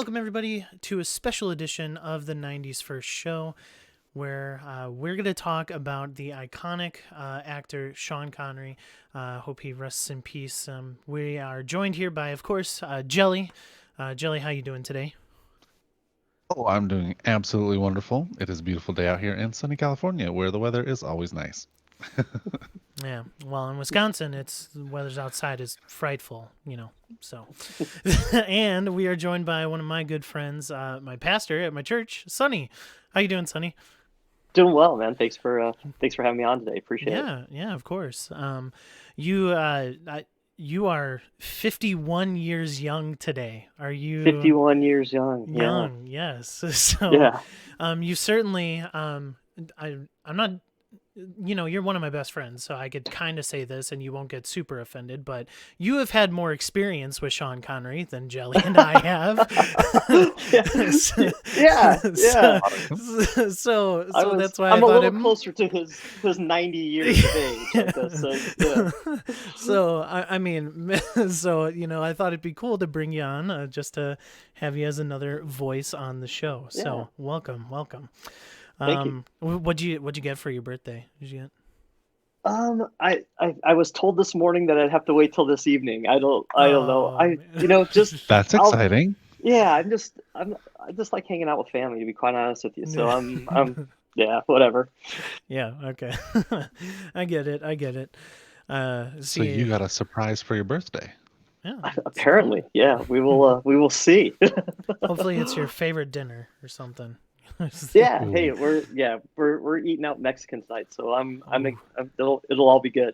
welcome everybody to a special edition of the 90s First Show, where we're going to talk about the iconic actor Sean Connery. Hope he rests in peace. We are joined here by, of course, Jelly. Jelly, how you doing today? Oh, I'm doing absolutely wonderful. It is a beautiful day out here in sunny California, where the weather is always nice. Yeah, well, in Wisconsin, the weather's outside is frightful, so. And we are joined by one of my good friends, my pastor at my church, Sonny. How you doing, Sonny? Doing well, man. Thanks for having me on today. Appreciate it. Yeah, of course. You you are 51 years young today. Are you 51 years young. Yeah. young? Yes. So, Yeah. you certainly I'm not, you're one of my best friends, so I could kind of say this and you won't get super offended, but you have had more experience with Sean Connery than Jelly and I have. Yeah. Yeah. So that's why I I'm a thought little closer to his 90 years of age, I guess. So, yeah. So I mean, so I thought it'd be cool to bring you on, just to have you as another voice on the show. Yeah. So welcome. Thank you. What'd you get for your birthday? Did you get? I was told this morning that I'd have to wait till this evening. I don't know. Oh, man. Just That's I'll exciting. yeah. I just like hanging out with family, to be quite honest with you. So Yeah. I'm yeah, whatever. Yeah, okay. I get it. So you See, got a surprise for your birthday. yeah, it's cool. Apparently, yeah. We will see. Hopefully it's your favorite dinner or something. Yeah, hey, Ooh, we're eating out Mexican tonight, so Oh, it'll all be good.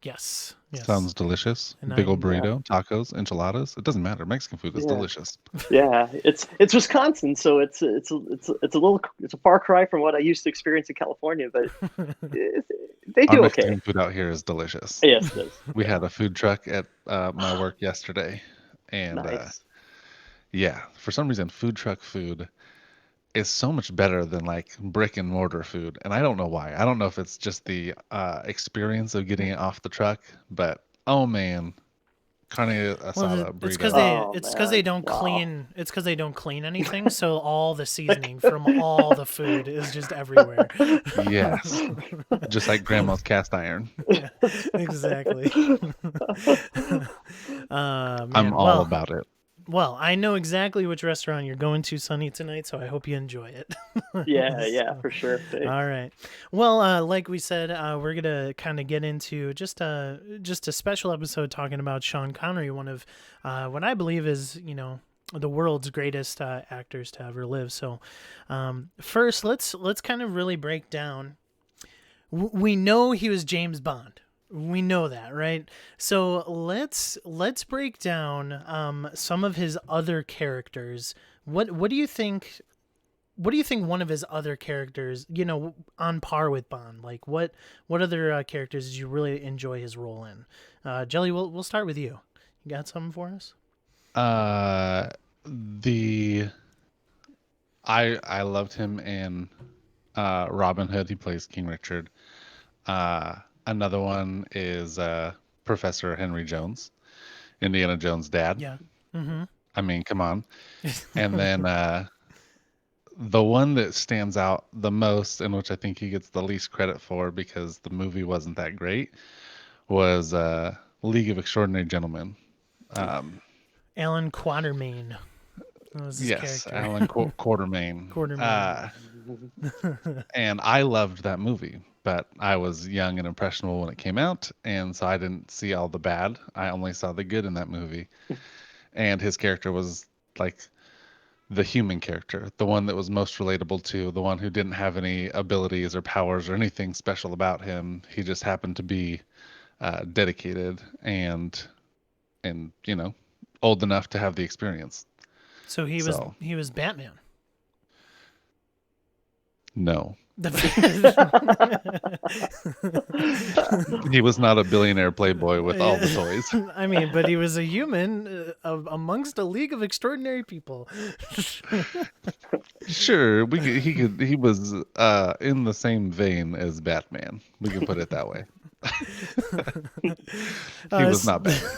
yes. sounds delicious. And Big old I'm Yeah, burrito, tacos, enchiladas. It doesn't matter. Mexican food is yeah, delicious. yeah. It's Wisconsin, so it's a far cry from what I used to experience in California, but it, they Our do okay. Mexican food out here is delicious. Yes, it is. We Yeah, had a food truck at my work yesterday, and nice. yeah, for some reason, food truck food is so much better than like brick and mortar food, and I don't know why. I don't know if it's just the experience of getting it off the truck, but oh man, carne Well, asada it's because burrito. they Oh it's because they man, don't wow. clean. It's because they don't clean anything, so all the seasoning from all the food is just everywhere. Yes, just like grandma's cast iron. Yeah, exactly. I'm Man, all about it. I know exactly which restaurant you're going to, Sunny, tonight, so I hope you enjoy it. Yeah, yeah, So, for sure. Thanks. all right. Well, like we said, we're gonna kind of get into just a special episode talking about Sean Connery, one of what I believe is the world's greatest actors to ever live. So, first, let's kind of really break down. We know he was James Bond. We know that, right? So let's break down some of his other characters. What do you think? What do you think one of his other characters, on par with Bond? Like what other characters did you really enjoy his role in? Jelly, we'll start with you. You got something for us? Uh, the I loved him in Robin Hood. He plays King Richard. Uh, Another one is Professor Henry Jones, Indiana Jones' dad. Yeah. Mm-hmm. I mean, come on. And then the one that stands out the most, and which I think he gets the least credit for because the movie wasn't that great, was League of Extraordinary Gentlemen. Um, Alan Quatermain was his yes, character. Alan Quartermain. Quatermain. And I loved that movie, but I was young and impressionable when it came out, and so I didn't see all the bad. I only saw the good in that movie. And his character was like the human character, the one that was most relatable to, the one who didn't have any abilities or powers or anything special about him. He just happened to be dedicated and old enough to have the experience. So So he was Batman. no, The he was not a billionaire playboy with all the Yeah. toys. I mean, but he was a human amongst a league of extraordinary people. Sure, he was in the same vein as Batman. We can put it that way. He uh, was s- not Batman.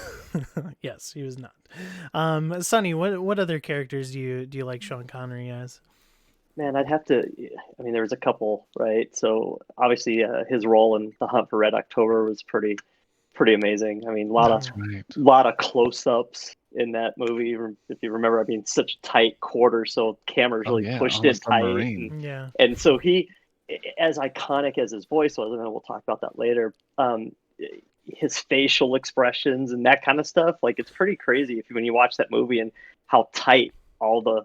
Yes, he was not. Sonny, what other characters do you like Sean Connery as? Man, I'd have to. I mean, there was a couple, right? So obviously, his role in The Hunt for Red October was pretty amazing. I mean, a lot of That's right. lot of close-ups in that movie. If you remember, I mean, such tight quarters, so camera's Oh really yeah, pushed on the in tight, submarine. Yeah. and so he, as iconic as his voice was, and we'll talk about that later. His facial expressions and that kind of stuff, like it's pretty crazy when you watch that movie and how tight all the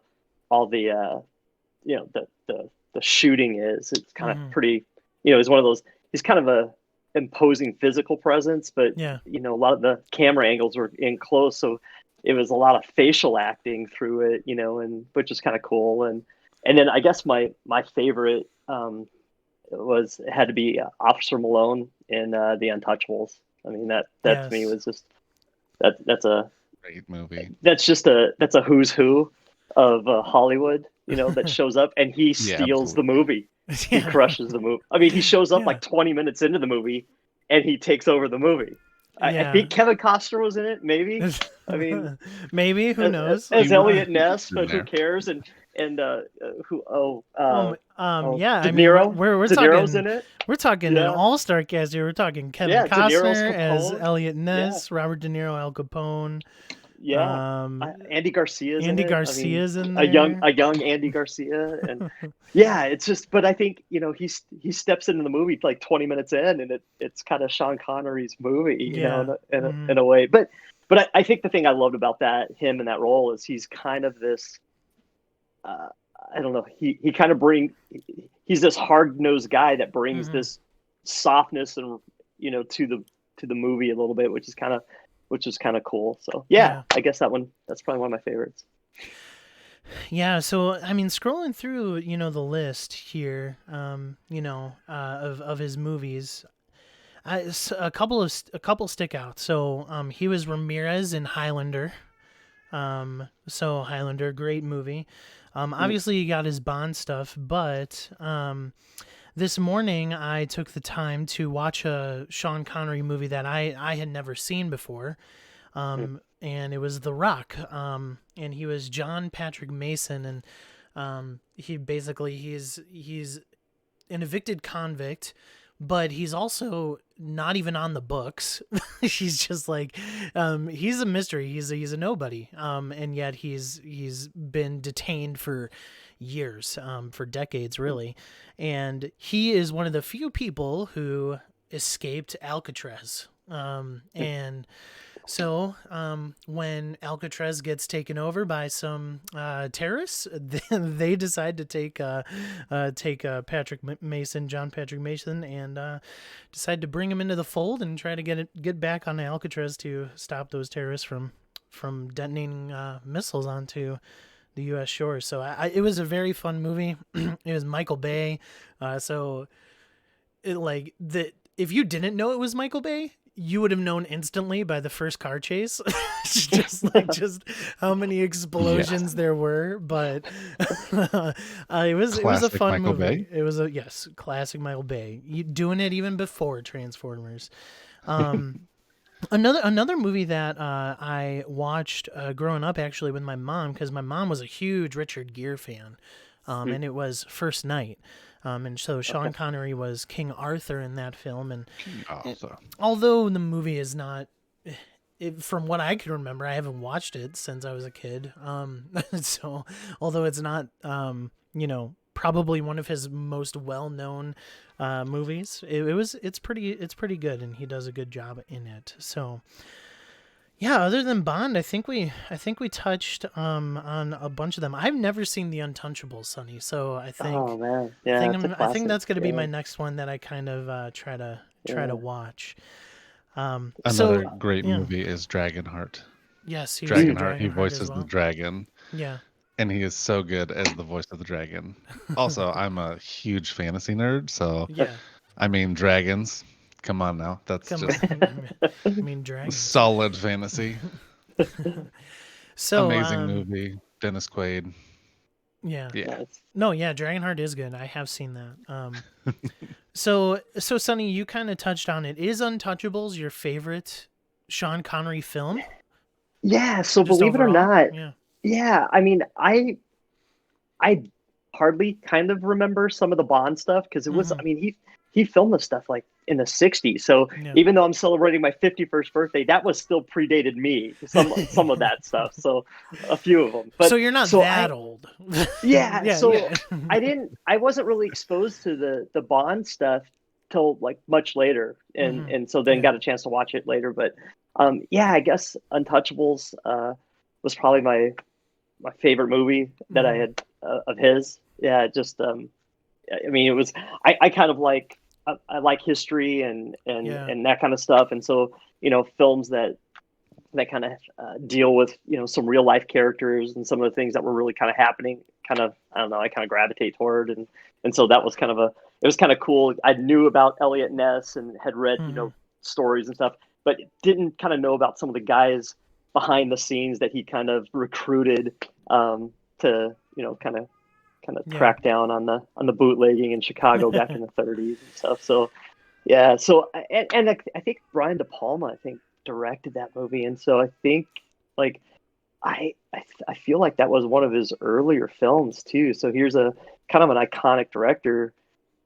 the shooting is. It's kind of Mhm. pretty. He's one of those. He's kind of a imposing physical presence, but Yeah. a lot of the camera angles were in close, so it was a lot of facial acting through it. And which is kind of cool. And then I guess my favorite was had to be Officer Malone in The Untouchables. I mean that to me Yes. was just Great movie. that's a who's who of Hollywood, that shows up and he Yeah, steals the absolutely. movie. He Yeah. crushes the movie. I mean, he shows up Yeah. like 20 minutes into the movie and he takes over the movie. I Yeah. think Kevin Costner was in it, maybe. I mean, Maybe, who knows? as Elliot He Ness, was in but who there. cares? And who? Yeah. I De mean, we're Niro. we're, we're De Niro's talking in it. we're talking an Yeah, all-star cast here. We're talking Kevin yeah. De Niro's Costner as Capone. Elliot Yeah, Ness, Robert De Niro, Al Capone. yeah. Um, Andy Garcia's in Andy it. I mean, Garcia's in a young there. a young Andy Garcia, and yeah, it's just. But I think he steps into the movie like 20 minutes in, and it's kind of Sean Connery's movie, Yeah. in a way. But I think the thing I loved about him in that role is he's kind of this. Uh, I don't know. He kind of he's this hard nosed guy that brings Hmm. this softness and to the movie a little bit, which is kind of cool. So yeah, Yeah. I guess that's probably one of my favorites. Yeah, so I mean, scrolling through, the list here, of his movies, a couple stick out. So, he was Ramirez in Highlander. So Highlander, great movie. Obviously, he got his Bond stuff, but this morning I took the time to watch a Sean Connery movie that I had never seen before. And it was The Rock. And he was John Patrick Mason, and he's an evicted convict, but he's also not even on the books. He's just like, he's a mystery. He's a nobody. And yet he's been detained for years, for decades really, and he is one of the few people who escaped Alcatraz. And so, when Alcatraz gets taken over by some terrorists, then they decide to take John Patrick Mason, and decide to bring him into the fold and try to get back on Alcatraz to stop those terrorists from detonating missiles onto the U.S. shores. So it was a very fun movie. It was Michael Bay, so if you didn't know it was Michael Bay, you would have known instantly by the first car chase. just how many explosions Yeah. there were. But it was a Classic fun Michael movie. Bay. It was a yes, classic Michael Bay. Doing it even before Transformers. Um, another movie that I watched growing up, actually, with my mom, because my mom was a huge Richard Gere fan, and it was First Night. And so Sean Okay. Connery was King Arthur in that film, and Also, although the movie is not, from what I can remember, I haven't watched it since I was a kid. So although it's not, probably one of his most well-known movies, it's pretty good, and he does a good job in it. So yeah, other than Bond, I think we touched on a bunch of them. I've never seen The Untouchables, Sonny, so I Oh think. man, I yeah, think it's a I think classic. that's going to be my Yeah, next one that I kind of try to yeah. watch. another So great yeah, movie is Dragonheart. yes, he was in Mm. Dragonheart, he Dragonheart as voices the well. dragon, Yeah, and he is so good as the voice of the dragon. Also, I'm a huge fantasy nerd, so yeah. I mean, dragons. Come on now, that's Come just on, I mean dragons. solid fantasy. So Amazing movie. Dennis Quaid. yeah, Yeah. Nice. no, yeah, Dragonheart is good. I have seen that. So Sonny, you kind of touched on it. Is Untouchables your favorite Sean Connery film? Yeah, so Just believe it or overall? not, Yeah. yeah, I mean, I hardly kind of remember some of the Bond stuff because it was, Hmm. I mean, he filmed this stuff like in the 60s. So Yeah. even though I'm celebrating my 51st birthday, that was still predated me, some of that stuff. So a few of them. So But you're not so that I old. yeah, Yeah, so yeah. I wasn't really exposed to the Bond stuff till like much later, Hmm. and so then Yeah. got a chance to watch it later. But yeah, I guess Untouchables was probably my favorite movie that I Hmm. had of his. Yeah, just I mean, it was I kind of like I like history Yeah. and that kind of stuff, and so films that kind of deal with some real life characters and some of the things that were really kind of happening. Kind of I don't know, I kind of gravitate toward, and so that was kind of it was kind of cool. I knew about Elliot Ness and had read Hmm. stories and stuff, but didn't kind of know about some of the guys behind the scenes that he kind of recruited to kind of Yeah. crack down on the bootlegging in Chicago back in the 30s and stuff. So yeah, so and I think Brian De Palma I think directed that movie, and so I think like I feel like that was one of his earlier films too. So here's a kind of an iconic director,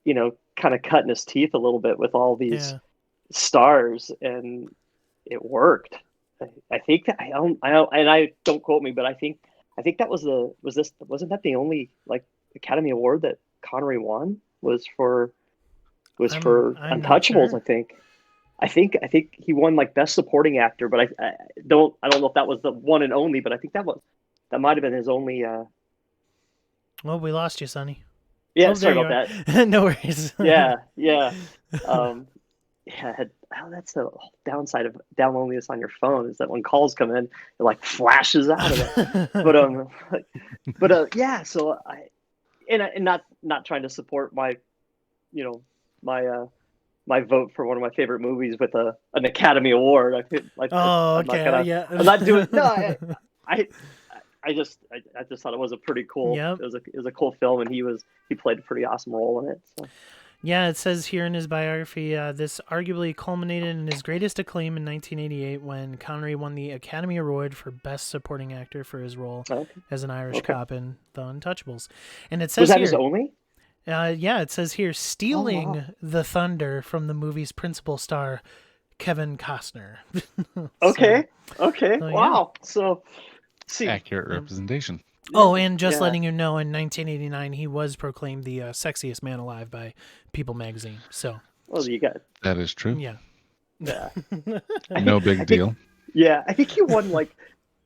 kind of cutting his teeth a little bit with all these Yeah. stars, and it worked. I think that I don't, and I don't quote me, but I think that wasn't that the only like Academy Award that Connery won was for I'm not Untouchables. sure. I think he won like Best Supporting Actor, but I don't know if that was the one and only, but I think that might have been his only. Well, we lost you, Sonny. Yeah, Oh, there sorry you about are. that. No worries. Yeah, yeah. Um, yeah, that's the downside of downloading this on your phone is that when calls come in, it like flashes out of it. But yeah. So and not trying to support my you know my my vote for one of my favorite movies with an Academy Award. Oh, I'm not okay. gonna Yeah. I'm not doing no. I I just thought it was a pretty cool. Yep. It was a cool film, and he played a pretty awesome role in it. So. Yeah, it says here in his biography, this arguably culminated in his greatest acclaim in 1988 when Connery won the Academy Award for Best Supporting Actor for his role Okay, as an Irish okay. cop in The Untouchables. And it Was says that his here, only? yeah, it says here, Oh wow. stealing the thunder from the movie's principal star, Kevin Costner. so, Okay. Okay. so yeah. Wow. So see. Accurate Yeah. representation. Oh, and just Yeah. letting you know, in 1989, he was proclaimed the sexiest man alive by People magazine. So, Well, you got. That is true. yeah. Yeah. No big I think. deal. Yeah. I think he won like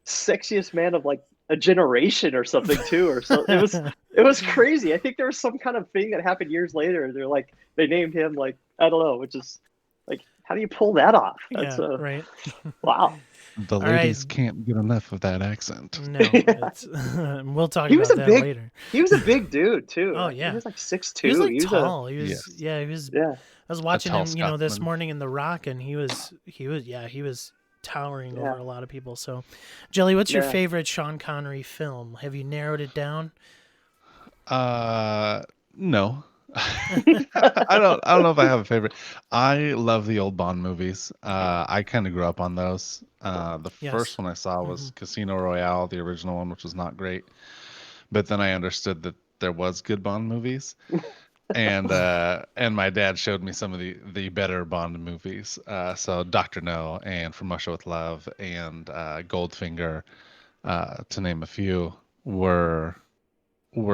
sexiest man of like a generation or something too, or so. It was crazy. I think there was some kind of thing that happened years later. They're like they named him like I don't know, which is like how do you pull that off? That's Yeah, right. wow. The All right. ladies can't get enough of that accent. No, it's, we'll talk He was about a that big later. he was a big dude too. Oh He yeah, was like six he was two. like He was a tall. He was Yes. yeah. He was. yeah. I was A watching tall him, this Scotsman. morning in The Rock, and he was towering Yeah. over a lot of people. So, Jelly, what's your Yeah. favorite Sean Connery film? Have you narrowed it down? No. I don't know if I have a favorite. I love the old Bond movies. I kind of grew up on those. The Yes. first one I saw Hmm. was Casino Royale, the original one, which was not great. But then I understood that there was good Bond movies, and my dad showed me some of the better Bond movies. So Doctor No and From Russia with Love and Goldfinger, to name a few, were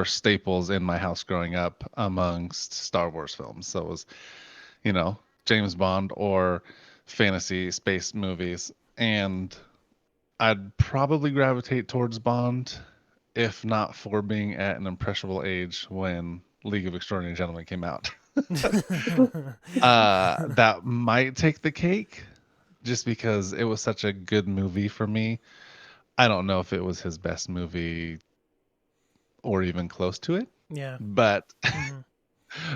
staples in my house growing up amongst Star Wars films. So it was, you know, James Bond or fantasy space movies. And I'd probably gravitate towards Bond if not for being at an impressionable age when League of Extraordinary Gentlemen came out. That might take the cake just because it was such a good movie for me. I don't know if it was his best movie or even close to it, Yeah. but Hmm.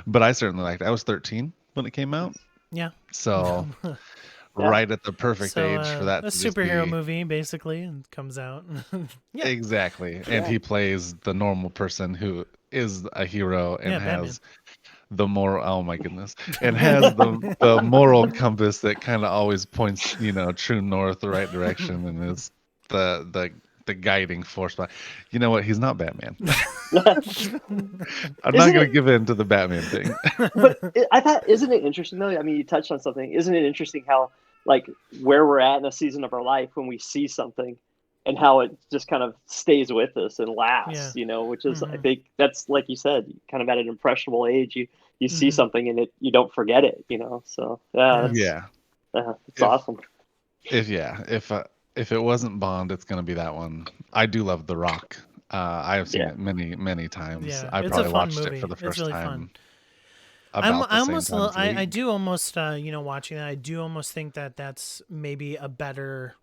but I certainly liked it. I was 13 when it came out, Yeah. so Yeah. right at the perfect So, age for that a to just superhero be movie basically and comes out. Yeah. exactly. And Yeah. he plays the normal person who is a hero and Yeah. Batman. has the moral. Oh my goodness! It has the moral compass that kind of always points, true north, the right direction, and is the guiding force. But you know what? He's not Batman. I'm not Isn't going to it? give in to the Batman thing. But I thought, isn't it interesting though? I mean, you touched on something. Isn't it interesting how, like, where we're at in a season of our life when we see something, and how it just kind of stays with us and Yeah. lasts, which is, I think that's, like you said, kind of at an impressionable age, you see something and you don't forget it, So Yeah. it's awesome. If it wasn't Bond, it's going to be that one. I do love The Rock. I have seen it many, many times. Yeah, I it's a probably fun watched movie. it for the It's first really time fun. about the same time as I we. do almost, watching that, I do almost think that that's maybe a better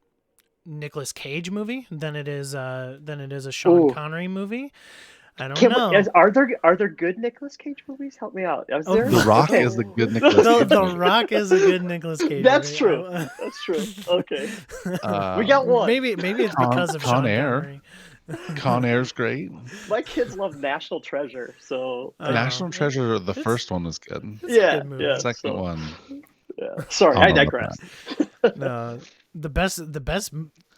Nicolas Cage movie than it is a Sean Ooh. Connery movie. I don't know. Are there good Nicolas Cage movies? Help me out. Is there? The Rock Okay. is a good Nicolas Cage The movie. Rock is a good Nicolas Cage That's movie. true. That's true. Okay. We got one. Maybe it's because of Con Sean Air. Connery. Con Air's great. My kids love National Treasure, so National Treasure, the first one was good. It's a good movie. yeah. Second one. Yeah. Sorry, I I don't know digress. No, the best.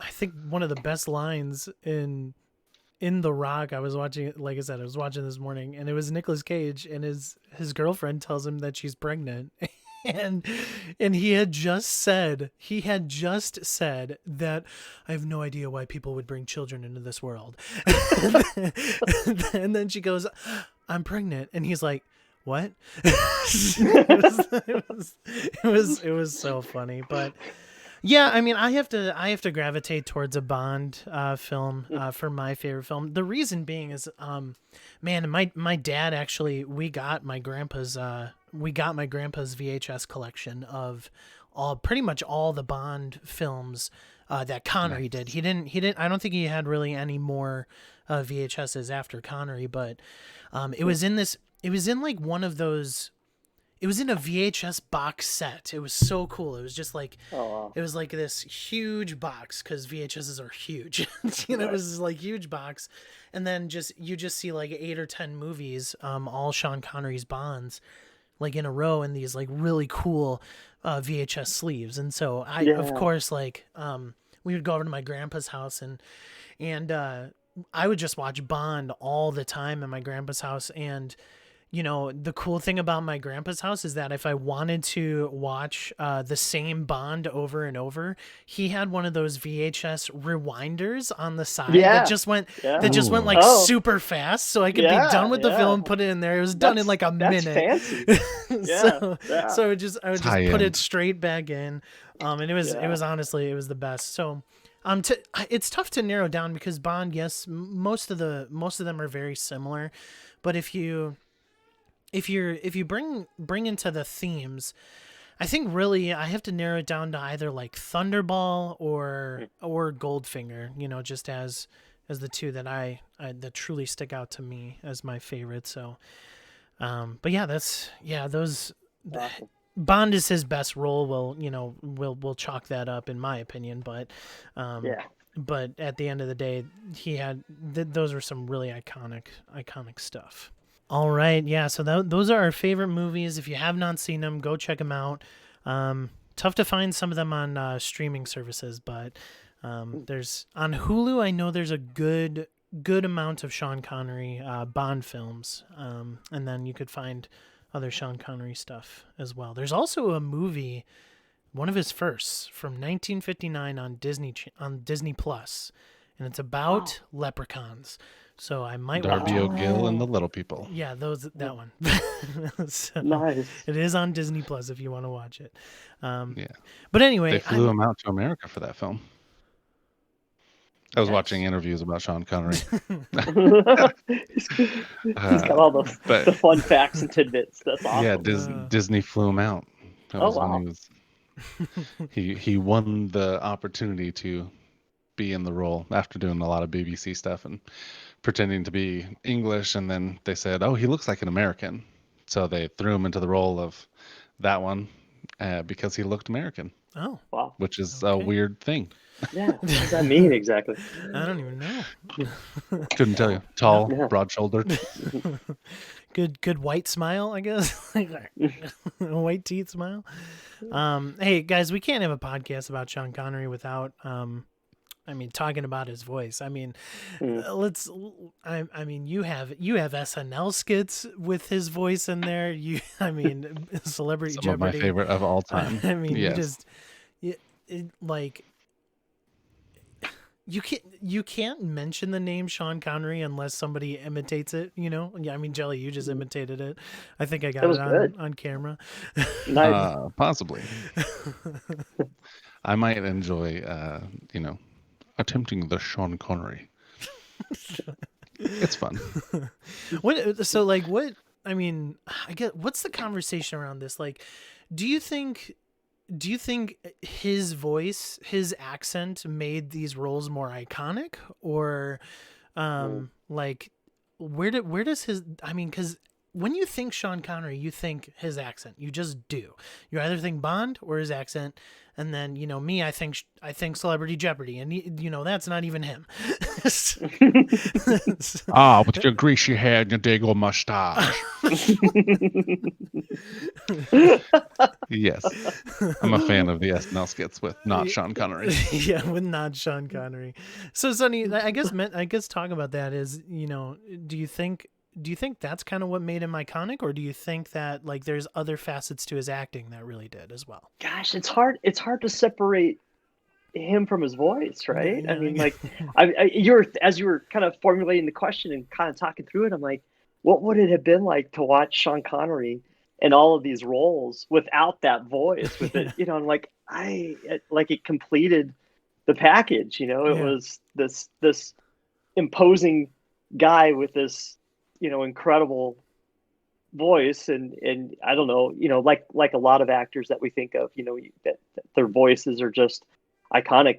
I think one of the best lines in The Rock. I was watching, like I said, I was watching this morning, and it was Nicolas Cage, and his girlfriend tells him that she's pregnant, and he had just said that I have no idea why people would bring children into this world, and then she goes, "I'm pregnant," and he's like, "What?" It was so funny, but. Yeah, I mean, I have to gravitate towards a Bond film for my favorite film. The reason being is, man, my dad actually we got my grandpa's VHS collection of pretty much all the Bond films that Connery did. He didn't. I don't think he had really any more VHSs after Connery, but it was in this. It was in like one of those. It was in a VHS box set. It was so cool. It was just like, It was like this huge box because VHSs are huge. It was this like huge box, and then you just see like 8 or 10 movies, all Sean Connery's Bonds, like in a row in these like really cool VHS sleeves. And so of course, like we would go over to my grandpa's house and I would just watch Bond all the time at my grandpa's house. And the cool thing about my grandpa's house is that if I wanted to watch the same Bond over and over, he had one of those VHS rewinders on the side that just went like super fast, so I could be done with the film, put it in there. It was done in like a minute. Fancy. So I would just put it straight back in, and it was honestly it was the best. So. It's tough to narrow down because Bond, yes, most of them are very similar, but if you bring into the themes, I think really I have to narrow it down to either like Thunderball or Goldfinger, just as the two that that truly stick out to me as my favorite. So, but yeah, those. Awesome. Bond is his best role. We'll chalk that up in my opinion, but but at the end of the day, he had those were some really iconic stuff. All right, yeah. So those are our favorite movies. If you have not seen them, go check them out. Tough to find some of them on streaming services, but there's on Hulu. I know there's a good amount of Sean Connery Bond films, and then you could find other Sean Connery stuff as well. There's also a movie, one of his firsts from 1959 on Disney Plus, and it's about leprechauns. So I might Darby O'Gill and the Little People. Yeah, that one. So Nice. It is on Disney Plus if you want to watch it. Yeah. But anyway, they flew him out to America for that film. I was watching interviews about Sean Connery. He's got all the fun facts and tidbits. That's awesome. Yeah, Disney flew him out. That was when he won the opportunity to be in the role after doing a lot of BBC stuff and pretending to be English, and then they said, "Oh, he looks like an American," so they threw him into the role of that one because he looked American. Oh, wow! Which is a weird thing. Yeah, what does that mean exactly? I don't even know. Couldn't tell you. Tall, broad-shouldered. Good white smile, I guess. Like, white teeth smile. Hey guys, we can't have a podcast about Sean Connery without talking about his voice. Mm. Let's. I mean, you have SNL skits with his voice in there. Celebrity Some of my Jeopardy. favorite of all time. You Yes. just, like, you can't mention the name Sean Connery unless somebody imitates it. Yeah. Jelly, you just imitated it. I think I It got it was good. on camera. Nice. Possibly. I might enjoy, attempting the Sean Connery. It's fun. What? So like, what? I get. What's the conversation around this? Like, do you think? Do you think his voice, his accent, made these roles more iconic, or, Mm. like, where does his? Because when you think Sean Connery, you think his accent. You just do. You either think Bond or his accent, and then me, I think Celebrity Jeopardy, and that's not even him. Ah, with your greasy hair and your dago mustache. Yes. I'm a fan of the SNL skits with not Sean Connery. Yeah, with not Sean Connery. So, Sonny, I guess talk about that is, do you think that's kind of what made him iconic, or do you think that like there's other facets to his acting that really did as well? Gosh, it's hard. It's hard to separate him from his voice, Yeah, right? I yeah, mean, like, as you were kind of formulating the question and kind of talking through it, I'm like, what would it have been like to watch Sean Connery in all of these roles without that voice? With yeah, it, I'm like, like it completed the package. It yeah, was this imposing guy with this, incredible voice, and I don't know, like a lot of actors that we think of, that their voices are just iconic.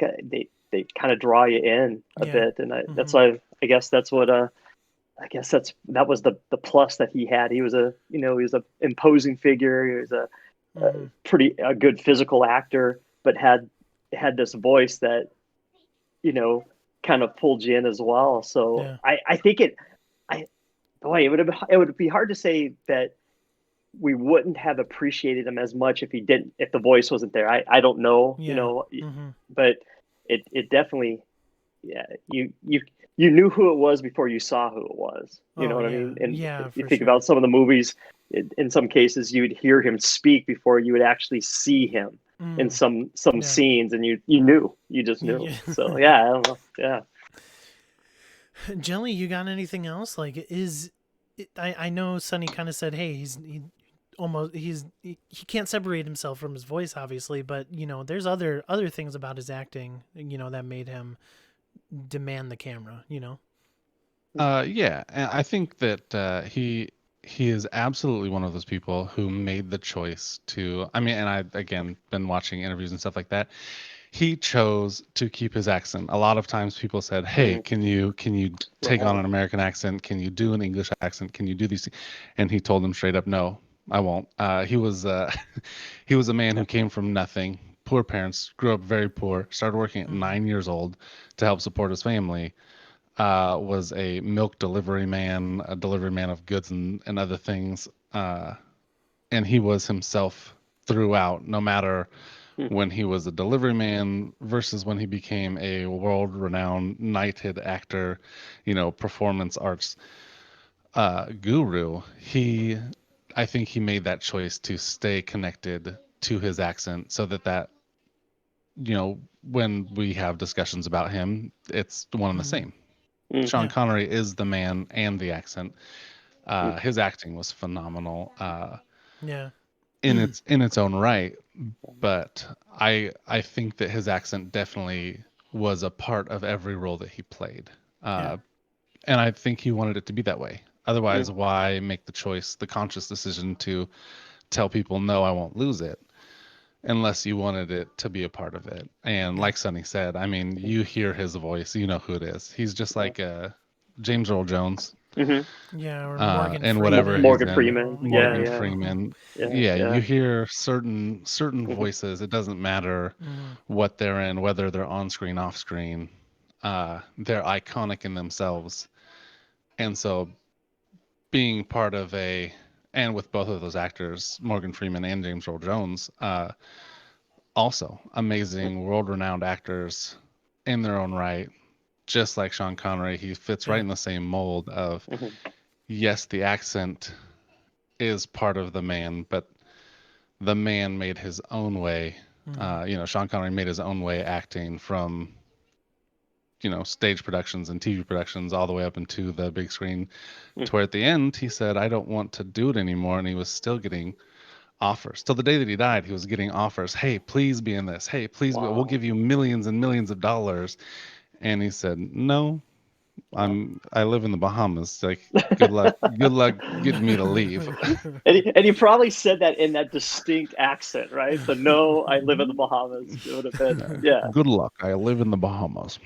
They kind of draw you in a yeah. bit, and that's Hmm. why I guess that's what that was the plus that he had. He was a imposing figure. He was Hmm. a good physical actor, but had this voice that you know kind of pulled you in as well. So Yeah, I think I boy, it would be hard to say that we wouldn't have appreciated him as much if the voice wasn't there. I don't know, yeah. Hmm. but it definitely, yeah, you knew who it was before you saw who it was. You know Oh what I yeah, mean? And yeah, you for think sure. about some of the movies, in some cases you would hear him speak before you would actually see him in Mm, some yeah. scenes, and you just knew. Yeah. So yeah, I don't know. Yeah. Jelly, you got anything else? Like, I know Sonny kind of said, hey, he can't separate himself from his voice, obviously, but there's other things about his acting, that made him demand the camera. Yeah, and I think that he is absolutely one of those people who made the choice to. I mean, and I again been watching interviews and stuff like that. He chose to keep his accent. A lot of times people said, "Hey, Mm, can you take on right. an American accent? Can you do an English accent? Can you do these things?" And he told them straight up, "No, I won't." He was he was a man who came from nothing, poor parents, grew up very poor, started working at Hmm. 9 years old to help support his family. Was a milk delivery man, a delivery man of goods and other things. And he was himself throughout, no matter Mm, when he was a delivery man versus when he became a world renowned knighted actor, performance arts guru. I think he made that choice to stay connected to his accent so that, when we have discussions about him, it's one and the Hmm. same. mm, Sean Yeah. Connery is the man and the accent. mm, His acting was phenomenal Yeah. in its own right, but I think that his accent definitely was a part of every role that he played, Yeah. uh, and I think he wanted it to be that way. mm, Otherwise, why make the choice, the conscious decision to tell people no, I won't lose it, unless you wanted it to be a part of it. And Yeah. like Sonny said, I mean, you hear his voice, you know who it is. He's just yeah. like James Earl Jones Mhm. Yeah. Or Morgan and whatever Freeman. he's Morgan in. Freeman. Oh, Yeah, Morgan yeah. yeah, Freeman. yeah, Yeah, you yeah. hear certain Mhm. voices. It doesn't matter Hmm. what they're in, whether they're on screen, off screen. They're iconic in themselves. And so being part of and with both of those actors, Morgan Freeman and James Earl Jones, also amazing, world-renowned actors in their own right. Just like Sean Connery, he fits right in the same mold of, Mhm. yes, the accent is part of the man, but the man made his own way. Sean Connery made his own way acting from, stage productions and TV productions all the way up into the big screen, to where at the end he said, I don't want to do it anymore. And he was still getting offers. Till the day that he died, he was getting offers. Hey, please be in this. Hey, please be, we'll Wow. give you millions and millions of dollars. And he said, no, Wow. I live in the Bahamas. Like, good luck. Good luck getting me to leave. And he probably said that in that distinct accent, right? The no, I live in the Bahamas. It would have been, yeah. Good luck. I live in the Bahamas.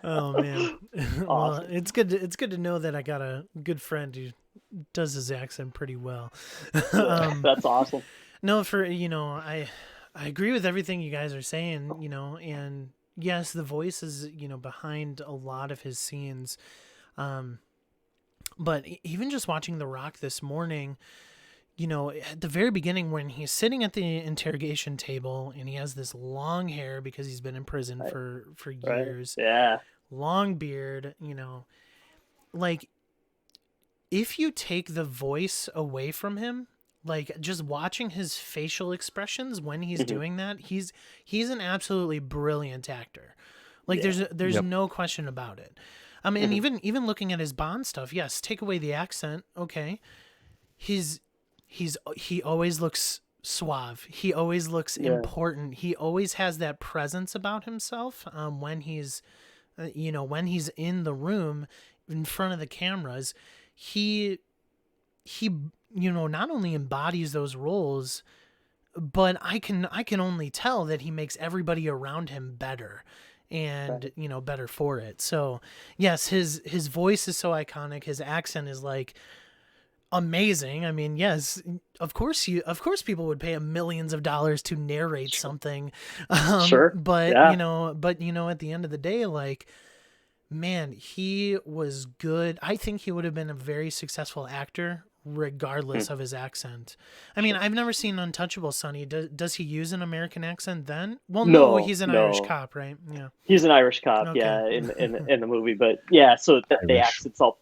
Oh man. Well, Awesome. it's good to know that I got a good friend who does his accent pretty well. That's awesome. No, for I agree with everything you guys are saying, and yes, the voice is, behind a lot of his scenes. But even just watching The Rock this morning, at the very beginning when he's sitting at the interrogation table and he has this long hair because he's been in prison Right. for Right. years, Yeah. long beard, like if you take the voice away from him, like just watching his facial expressions when he's Mhm. doing that, he's an absolutely brilliant actor. Like Yeah. there's Yep. no question about it. And Mhm. even looking at his Bond stuff, yes, take away the accent, okay. He always looks suave. He always looks Yeah. important. He always has that presence about himself when he's when he's in the room in front of the cameras. He not only embodies those roles, but I can only tell that he makes everybody around him better and Right. better for it. So yes, his voice is so iconic. His accent is like amazing. I mean, yes, of course people would pay him millions of dollars to narrate Sure. something. Sure. But Yeah. at the end of the day, like, man, he was good. I think he would have been a very successful actor Hmm. regardless of his accent. I mean, Sure. I've never seen Untouchable, Sonny. Does he use an American accent then? Well, no, No. he's an Irish No. cop, right? Yeah. He's an Irish cop. Okay. Yeah. In the movie, but yeah. So that the Irish. accent's all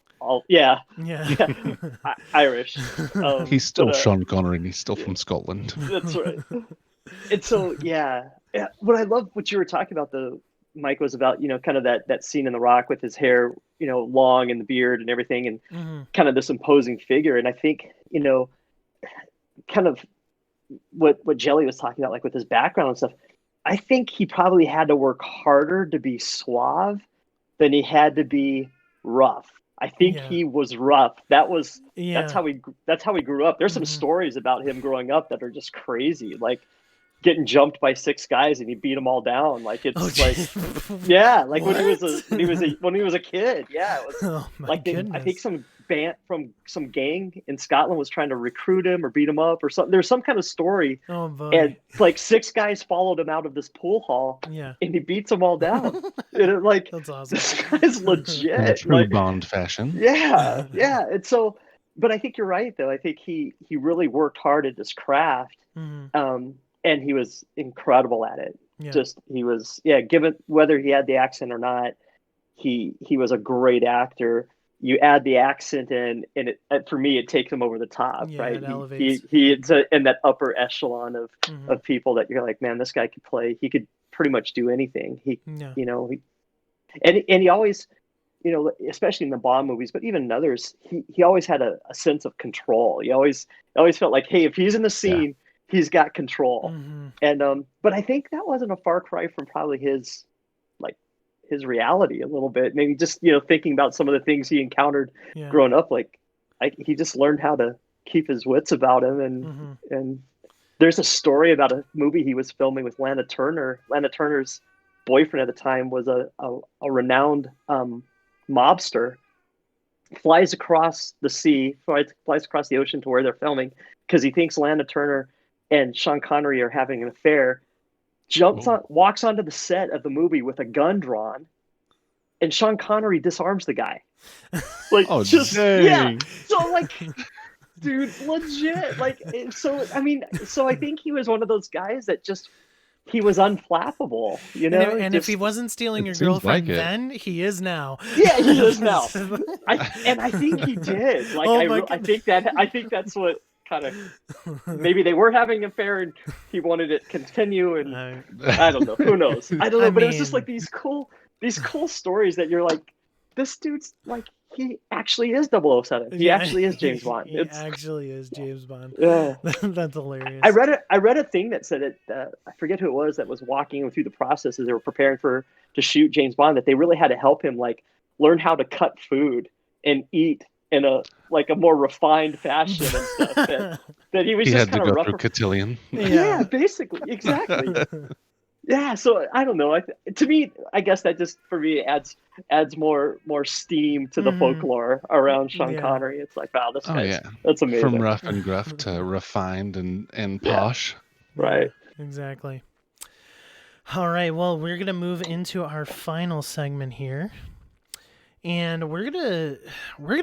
yeah. Yeah. Yeah. Irish. He's But still Sean Connery and he's still yeah, from Scotland. that's right. And so yeah, what I love what you were talking about Mike, was about kind of that scene in The Rock with his hair long and the beard and everything, and Hmm. kind of this imposing figure. And I think kind of what Jelly was talking about, like with his background and stuff. I think he probably had to work harder to be suave than he had to be rough. I think Yeah. he was rough. That's Yeah. how he grew up. There's some Hmm. stories about him growing up that are just crazy, like getting jumped by six guys and he beat them all down. Like Oh, it's like yeah, like when he was what? a kid. Yeah, it was Oh my like I think goodness. some band from some gang in Scotland was trying to recruit him or beat him up or something. There's some kind of story, Oh boy. and like six guys followed him out of this pool hall, Yeah. and he beats them all down. And like That's awesome. this guy's In legit. true Like Bond fashion. yeah, yeah. And so, but I think you're right though. I think he really worked hard at his craft, Hmm. um, and he was incredible at it. Yeah. Just he was, yeah. Given whether he had the accent or not, he was a great actor. You add the accent in, and for me, it takes him over the top, Yeah, right? it He elevates. it's in that upper echelon Hmm. of people that you're like, man, this guy could play. He could pretty much do anything. Yeah. You know, and he always, especially in the Bond movies, but even in others, he always had a sense of control. He always felt like, hey, if he's in the Yeah. scene, he's got control. Hmm. And but I think that wasn't a far cry from probably like his reality a little bit. Maybe just thinking about some of the things he encountered Yeah. growing up, like he just learned how to keep his wits about him. Hmm. And there's a story about a movie he was filming with Lana Turner. Lana Turner's boyfriend at the time was a renowned mobster. Flies across the sea, flies across the ocean to where they're filming because he thinks Lana Turner and Sean Connery are having an affair. Oh. Walks onto the set of the movie with a gun drawn, and Sean Connery disarms the guy. Like, Oh, just yeah. dang. So like, dude, legit. Like, so I mean, so I think he was one of those guys that just he was unflappable, you And know. if he Just wasn't stealing your It seems like girlfriend it. then, he is now. yeah, he is now. I think he did. Like, Oh my I god. think that's what kind of maybe they were having an affair and he wanted it to continue, and I don't know. Who knows? I don't know. I But it was just mean, like these cool stories that you're like, this dude's like, he actually is 007. He yeah, actually is James Bond. he It's actually is James Bond. yeah. That's I hilarious. read it. I read a thing that said it. I forget who it was that was walking him through the process as they were preparing for to shoot James Bond. That they really had to help him like learn how to cut food and eat in a like a more refined fashion and stuff. That he was He just had to kind of go rough. through cotillion. Yeah, basically, exactly. Yeah, so I don't know. To me, I guess that just for me adds more steam to the Mhm. folklore around Sean Yeah. Connery. It's like, wow, this Oh guy's yeah. that's From amazing. rough and gruff to refined and Yeah, posh. Yeah, right. exactly. All right, well, we're going to move into our final segment here. And we're gonna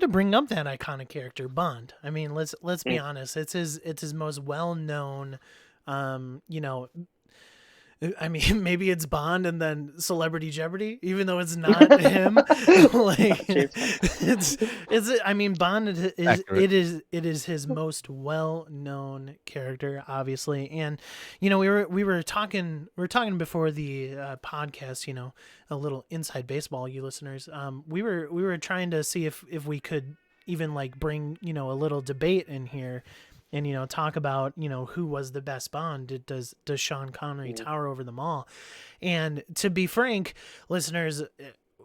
bring up that iconic character Bond. I mean, let's be Mm. honest. It's his most well known, you know, I mean, maybe it's Bond and then Celebrity Jeopardy, even though it's not him. Like James Bond. it's. I mean, Bond is Accurate. it is his most well known character, obviously. And we were talking before the podcast. A little inside baseball, you listeners. We were trying to see if we could even like bring a little debate in here and talk about who was the best Bond. Does Sean Connery tower over them all? And to be frank, listeners,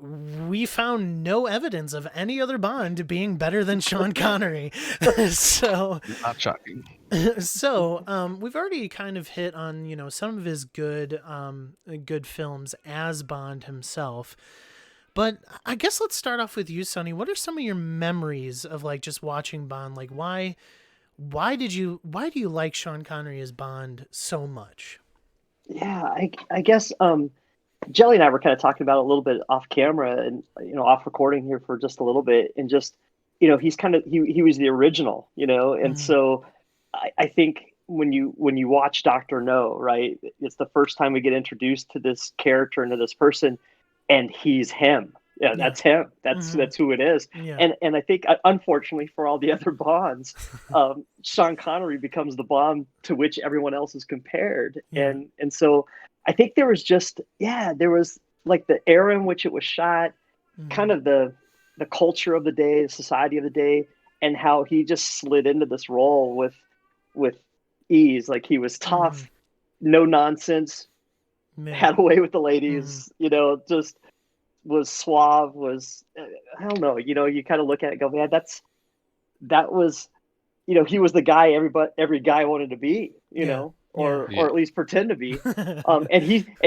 we found no evidence of any other Bond being better than Sean Connery. so Not shocking. we've already kind of hit on some of his good films as Bond himself. But I guess let's start off with you, Sonny. What are some of your memories of like just watching Bond? Like why do you like Sean Connery as Bond so much? Yeah, I guess Jelly and I were kind of talking about it a little bit off camera and off recording here for just a little bit, and just he's kind of he was the original, and Mhm. so I think when you watch Doctor No, right, it's the first time we get introduced to this character and to this person, and he's him. Yeah, Yeah. that's him. Mhm. That's who it is. Yeah. And I think unfortunately for all the other Bonds, Sean Connery becomes the Bond to which everyone else is compared, Yeah. and so I think there was like the era in which it was shot, kind Mhm. of the culture of the day, the society of the day, and how he just slid into this role with ease. Like he was Mhm. tough, no nonsense, Yeah. had away with the Mhm. ladies, just was suave, was I don't know, you kind of look at it and go, man, that was he was the guy every guy wanted to be, Yeah. Yeah. or Yeah. at least pretend to be. And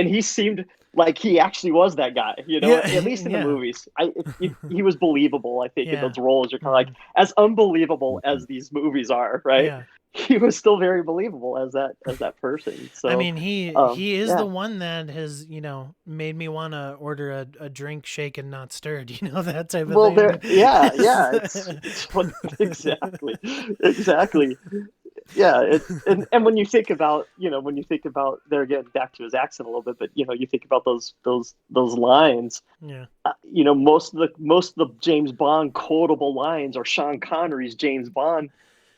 he seemed like he actually was that guy, Yeah. at least in the Yeah. movies. He was believable, I think, in Yeah. those roles. You're kind of like, Mhm. as unbelievable Mhm. as these movies are, right? Yeah. He was still very believable as that person. I So, mean, he is the yeah. one that has, made me want to order a drink shaken not stirred, that type of Well, thing. yeah, it's fun. Exactly, exactly. Yeah, and when you think about there again, back to his accent a little bit, but you think about those lines. Yeah. Most of the James Bond quotable lines are Sean Connery's James Bond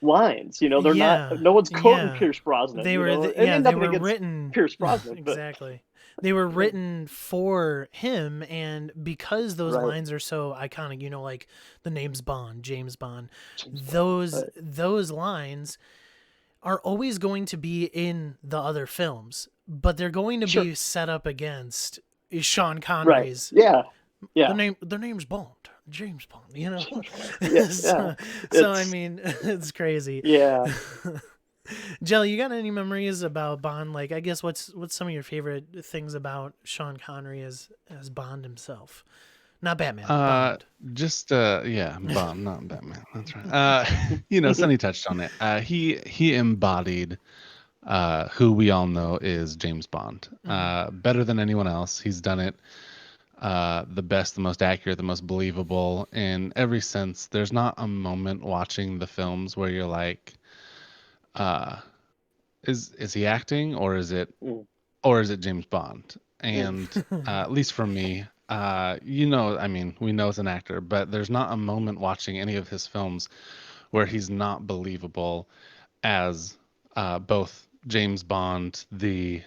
lines. They're not. Yeah. No one's quoting Yeah. Pierce Brosnan. And They nothing were against written Pierce Brosnan, but exactly. They were written for him, and because those right, lines are so iconic, like the name's Bond, James Bond, James Bond. those lines are always going to be in the other films, but they're going to Sure, be set up against Sean right, Connery's yeah, the yeah, name's Bond, James Bond, yeah, yeah. so I It's mean, it's crazy. yeah. Jill, you got any memories about Bond? Like, I guess what's some of your favorite things about Sean Connery as Bond himself? Not Batman, Uh, Bond. just yeah, Bond, not Batman. That's right. Sonny touched on it. He embodied who we all know is James Bond. Hmm. Better than anyone else. He's done it the best, the most accurate, the most believable in every sense. There's not a moment watching the films where you're like, uh, is he acting Mm, or is it James Bond? mm, And at least for me, I mean, we know it's an actor, but there's not a moment watching any of his films where he's not believable as both James Bond, the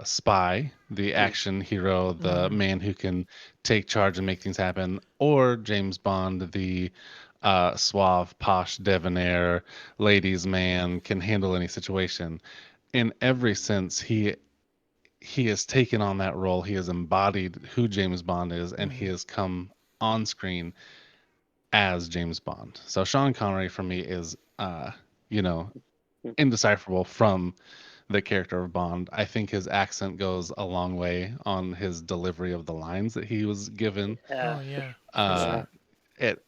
spy, the mm, action hero, the Mhm. man who can take charge and make things happen, or James Bond, the suave, posh, debonair, ladies' man, can handle any situation. In every sense, he has taken on that role. He has embodied who James Bond is, and he Mhm. has come on screen as James Bond. So Sean Connery for me is, you know, mm. indecipherable from the character of Bond. I think his accent goes a long way on his delivery of the lines that he was given. Yeah, Oh yeah, for Uh, yeah. sure.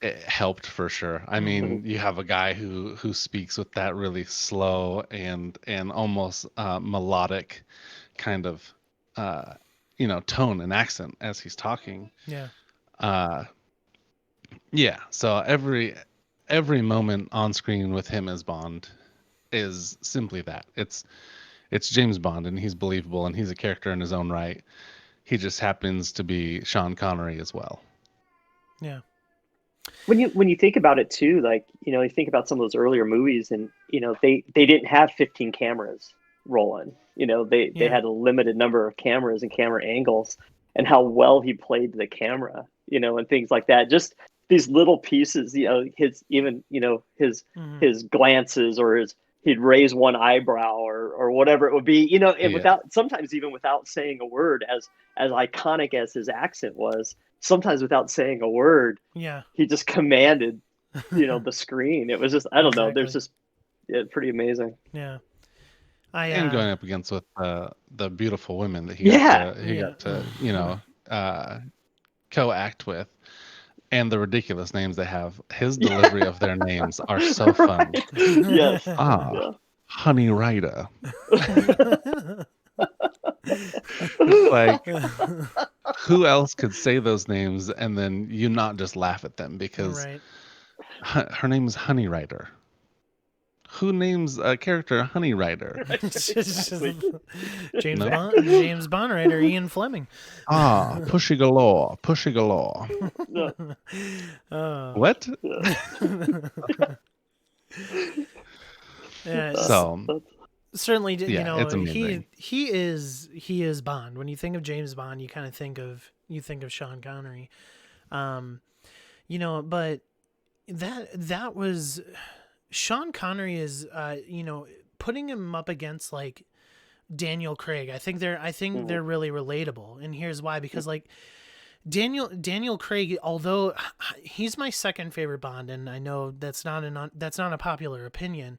it helped for sure. I Mhm. Mhm, mean, you have a guy who speaks with that really slow and almost melodic kind of uh, tone and accent as he's talking. Yeah. Uh, yeah, so every moment on screen with him as Bond is simply that. It's James Bond and he's believable and he's a character in his own right. He just happens to be Sean Connery as well. Yeah. when you think about it too, like you think about some of those earlier movies, and they didn't have 15 cameras rolling. They Yeah. had a limited number of cameras and camera angles, and how well he played the camera, and things like that. Just these little pieces, his even his Mhm. his glances, or his he'd raise one eyebrow, or whatever it would be, and Yeah. without, sometimes even without saying a word, as iconic as his accent was, sometimes without saying a word Yeah. he just commanded the screen. It was just, I don't know, there's Exactly. just, pretty amazing. Yeah. I And going up against with the beautiful women that Yeah. he yeah. got to co-act with, and the ridiculous names they have. His Yeah. delivery of their names are so fun. Right. Yes. Ah, Yeah. Honey Rider. It's like, who else could say those names and then you not just laugh at them because Right. her name is Honey Rider. Who names a character Honey Rider? Right. It's just Exactly. No. James Bond writer Ian Fleming. Ah, Pushy Galore, Pushy Galore. No. Oh. What? Yeah. Yeah, So, That's, certainly, yeah, it's amazing. he is Bond. When you think of James Bond, you kind of think of Sean Connery. Um, but that was Sean Connery is putting him up against like Daniel Craig. I think they're mm, really relatable, and here's why. Because like Daniel Craig, although he's my second favorite Bond, and I know that's not a popular opinion,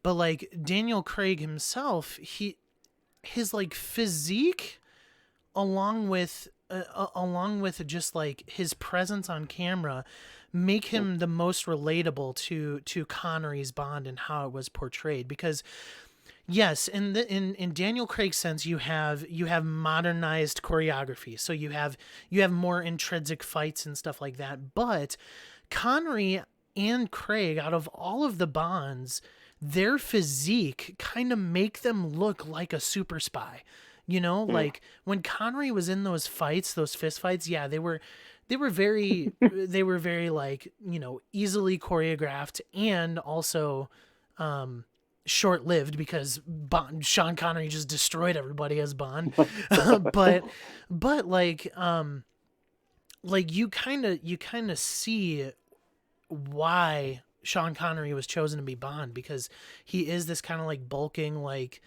but like Daniel Craig himself, his like physique, along with just like his presence on camera, make mm, him the most relatable to Connery's Bond and how it was portrayed. Because yes, in Daniel Craig's sense, you have modernized choreography, so you have more intrinsic fights and stuff like that. But Connery and Craig, out of all of the Bonds, their physique kind of make them look like a super spy. mm. Like when Connery was in those fights, those fist fights, yeah, they were very like, easily choreographed, and also short-lived because Sean Connery just destroyed everybody as Bond. but like you kind of see why Sean Connery was chosen to be Bond, because he is this kind of like bulking, like,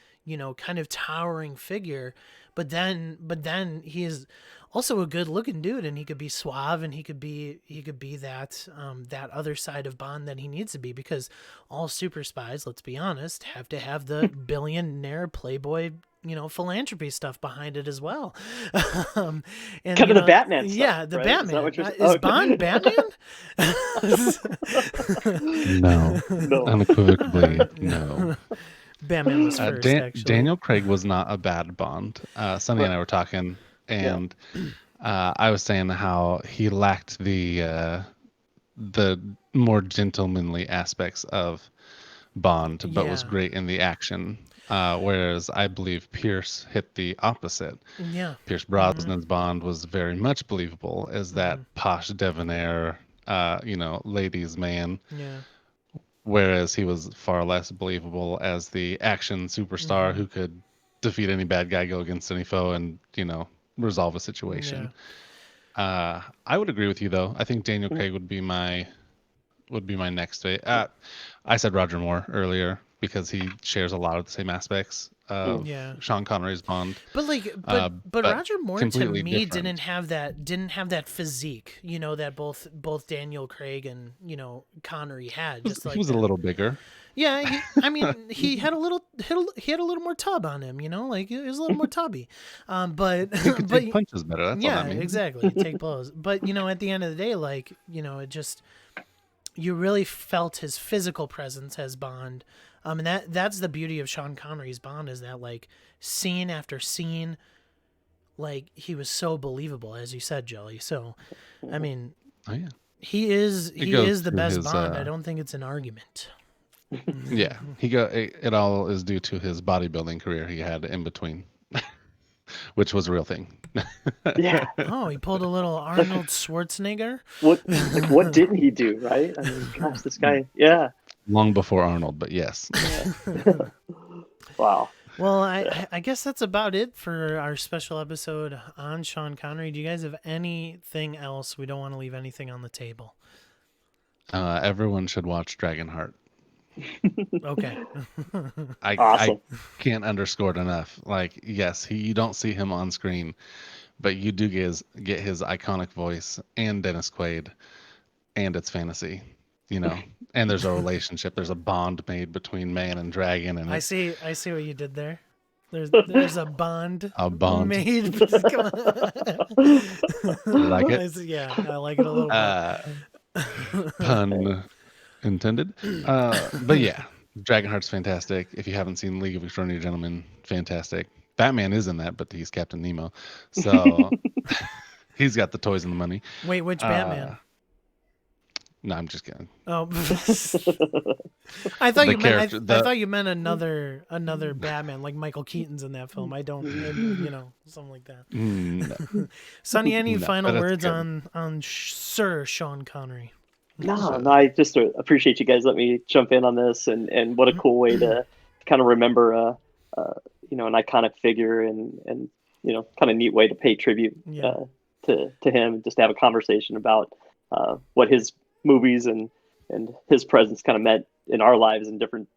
kind of towering figure, but then he is also a good looking dude, and he could be suave, and he could be that other side of Bond that he needs to be, because all super spies, let's be honest, have to have the billionaire playboy, philanthropy stuff behind it as well. um, and Kind of the Batman stuff, yeah, the right? Is that what Batman, you're saying? Oh, is okay. Bond Batman? No, No. unequivocally, no. Batman was first, actually. Daniel Craig was not a bad Bond. Sonny and But I were talking, yeah. and I was saying how he lacked the more gentlemanly aspects of Bond, but was Yeah. great in the action. Whereas I believe Pierce hit the opposite. Yeah. Pierce Mhm. Brosnan's Bond was very much believable as that Mhm. posh debonair, ladies' man, Yeah. whereas he was far less believable as the action superstar Mhm. who could defeat any bad guy, go against any foe, and resolve a Yeah. situation. I would agree with you though. I think Daniel Mhm. Craig would be my next fa I said Roger Moore earlier because he shares a lot of the same aspects Mhm. of Yeah. Sean Connery's Bond, But like, uh, but but Roger Moore to completely me didn't different. have that physique, that both Daniel Craig and Connery had, just He like was a that. little bigger. Yeah, I mean, he had a little more tub on him, like he was a little more tubby, but He could but take punches better. That's all yeah, that means. exactly, take blows. But at the end of the day, like it just you really felt his physical presence as Bond. And that's the beauty of Sean Connery's Bond, is that like scene after scene, like he was so believable, as you said, Jelly. So, I Mhm. mean, Oh yeah, it he goes is the to best his Bond. I don't think it's an argument. yeah. It all is due to his bodybuilding career he had in between, which was a real thing. Yeah. Oh, he pulled a little Arnold Schwarzenegger. What didn't he do, right? I mean, gosh, this guy. Yeah. Long before Arnold, but yes. Yeah. Wow. Well, Yeah. I guess that's about it for our special episode on Sean Connery. Do you guys have anything else? We don't want to leave anything on the table. Everyone should watch Dragonheart. Okay. I Awesome. can't underscore it enough. Like, yes, you don't see him on screen, but you do get his iconic voice and Dennis Quaid, and it's fantasy, you know. And there's a relationship. There's a bond made between man and dragon, and it's I see what you did there. There's a bond a bond. made. Come on. You like it? Yeah, I like it a little bit. Uh, Pun intended. But yeah, Dragonheart's fantastic. If you haven't seen League of Extraordinary Gentlemen, fantastic. Batman is in that, but he's Captain Nemo, so he's got the toys and the money. Wait, which Uh, Batman? no, I'm just kidding. Oh, The character, I the thought you meant another Batman, like Michael Keaton's in that film. I don't, something like that. no, Sonny, any no, but final it's words good. on Sir Sean Connery? No, So, no, I just appreciate you guys letting me jump in on this, and what a cool way to kind of remember uh an iconic figure, and kind of neat way to pay tribute Yeah, to him, and just to have a conversation about what his movies and his presence kind of meant in our lives in different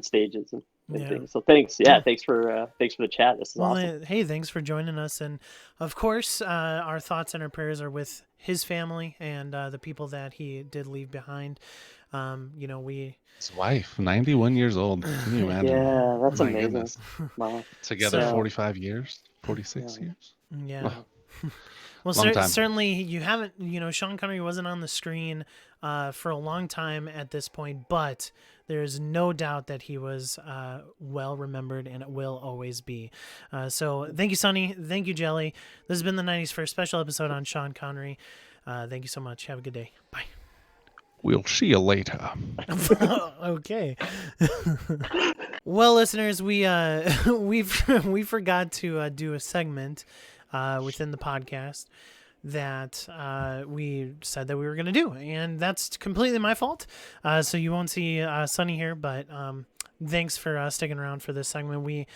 stages and yeah. things. So thanks, yeah, thanks for the chat. This is Well, awesome. hey, thanks for joining us, and of course, our thoughts and our prayers are with his family and the people that he did leave behind. We his wife, 91 years old. Can you imagine? Yeah, that's My amazing. goodness, Wow. together cer- Yeah, 45 years, 46 yeah, years. yeah. Oh, Well, long time. certainly you haven't, Sean Connery wasn't on the screen for a long time at this point, but there's no doubt that he was well remembered, and it will always be. So thank you, Sonny. Thank you, Jelly. This has been the 90s first special episode on Sean Connery. Thank you so much. Have a good day. Bye. We'll see you later. Okay. Well, listeners, we we forgot to do a segment within the podcast that we said that we were going to do, and that's completely my fault. So you won't see Sonny here, but thanks for sticking around for this segment.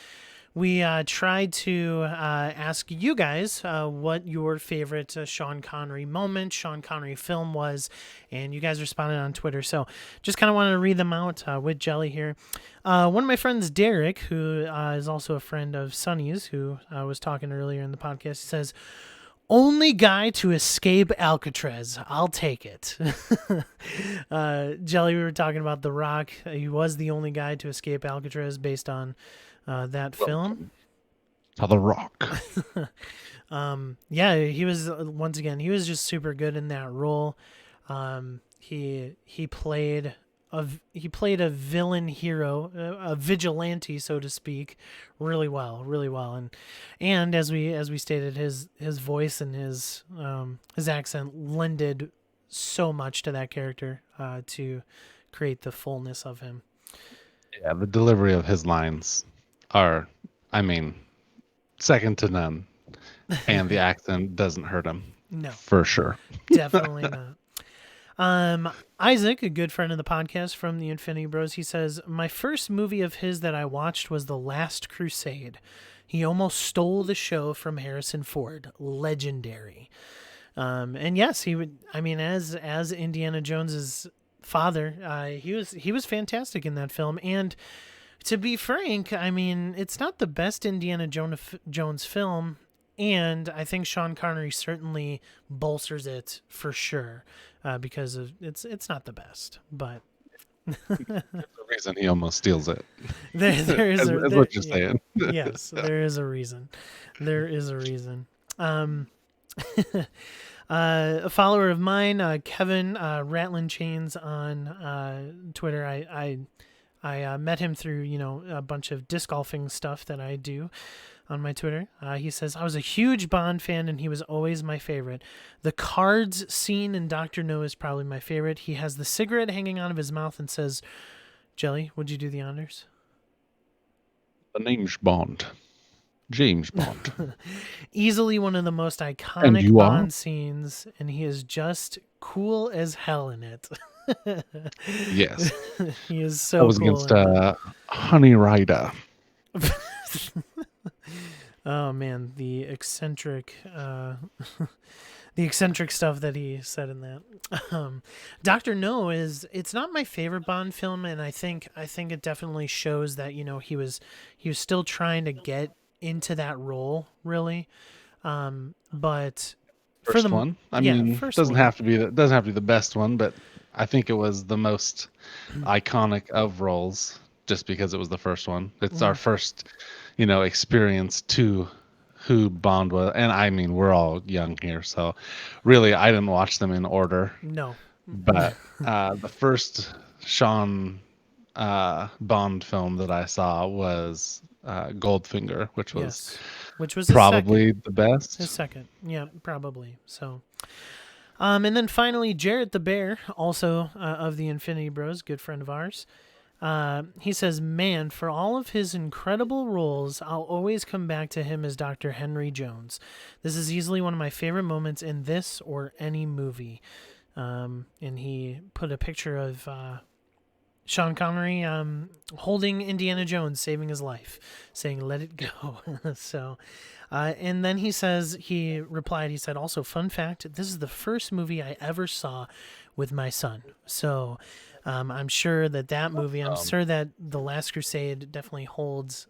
We tried to ask you guys what your favorite Sean Connery moment, Sean Connery film was, and you guys responded on Twitter. So just kind of wanted to read them out with Jelly here. One of my friends, Derek, who is also a friend of Sonny's, who was talking earlier in the podcast, says, only guy to escape Alcatraz. I'll take it. Jelly, we were talking about The Rock. He was the only guy to escape Alcatraz based on that film. To the Rock. Yeah, he was once again. He was just super good in that role. He played he played a villain hero, a vigilante, so to speak, really well, really well. And as we stated, his voice and his accent lended so much to that character to create the fullness of him. Yeah, the delivery of his lines are, I mean, second to none. And the accent doesn't hurt him. No, For sure. definitely not. Isaac, a good friend of the podcast from the Infinity Bros, he says, my first movie of his that I watched was The Last Crusade. He almost stole the show from Harrison Ford. Legendary. And yes, he would. I mean, as Indiana Jones's father, he was fantastic in that film. And to be frank, I mean, it's not the best Indiana Jones film. And I think Sean Connery certainly bolsters it for sure, because of it's not the best, but There's a reason he almost steals it. there is That's what you're saying. yes, there is a reason. There is a reason. A follower of mine, Kevin Ratlin Chains on Twitter. I met him through a bunch of disc golfing stuff that I do on my Twitter. He says, I was a huge Bond fan and he was always my favorite. The cards scene in Dr. No is probably my favorite. He has the cigarette hanging out of his mouth and says, Jelly, would you do the honors? The name's Bond. James Bond. Easily one of the most iconic Bond scenes, and he is just cool as hell in it. Yes. He is so I was cool against Honey Rider. Oh man, the eccentric the eccentric stuff that he said in that. Dr. No it's not my favorite Bond film, and I think it definitely shows that he was still trying to get into that role, really. But First for the one. I mean, doesn't have to be the best one, but I think it was the most iconic of roles just because it was the first one. It's our first, experience to who Bond was. And I mean, we're all young here, so really I didn't watch them in order. No. But the first Sean Bond film that I saw was Goldfinger, which was probably the best. His second. Yeah, probably. So and then finally Jarrett the Bear, also of the Infinity Bros, good friend of ours. He says, man, for all of his incredible roles, I'll always come back to him as Dr. Henry Jones. This is easily one of my favorite moments in this or any movie. And he put a picture of Sean Connery holding Indiana Jones, saving his life, saying, let it go. So, and then he replied, he said, also, fun fact, this is the first movie I ever saw with my son. So I'm sure that movie, I'm sure that The Last Crusade definitely holds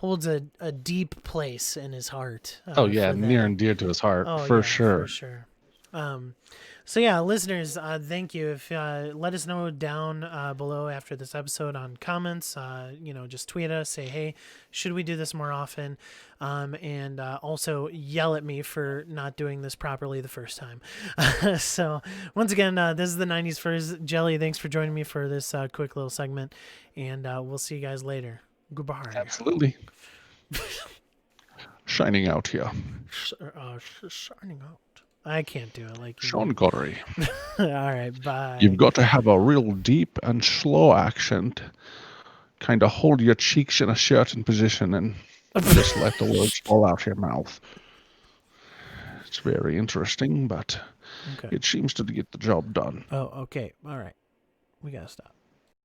a deep place in his heart. Near and dear to his heart, for sure. For sure. So yeah, listeners, thank you. If let us know down below after this episode on comments. Just tweet us, say, hey, should we do this more often? And also yell at me for not doing this properly the first time. So once again, this is the 90s First. Jelly, thanks for joining me for this quick little segment, and we'll see you guys later. Goodbye. Absolutely. Shining out here. Shining out. I can't do it like you. Sean Connery. All right, bye. You've got to have a real deep and slow accent. Kind of hold your cheeks in a certain position and just let the words fall out your mouth. It's very interesting, but it seems to get the job done. Oh, okay. All right. We got to stop.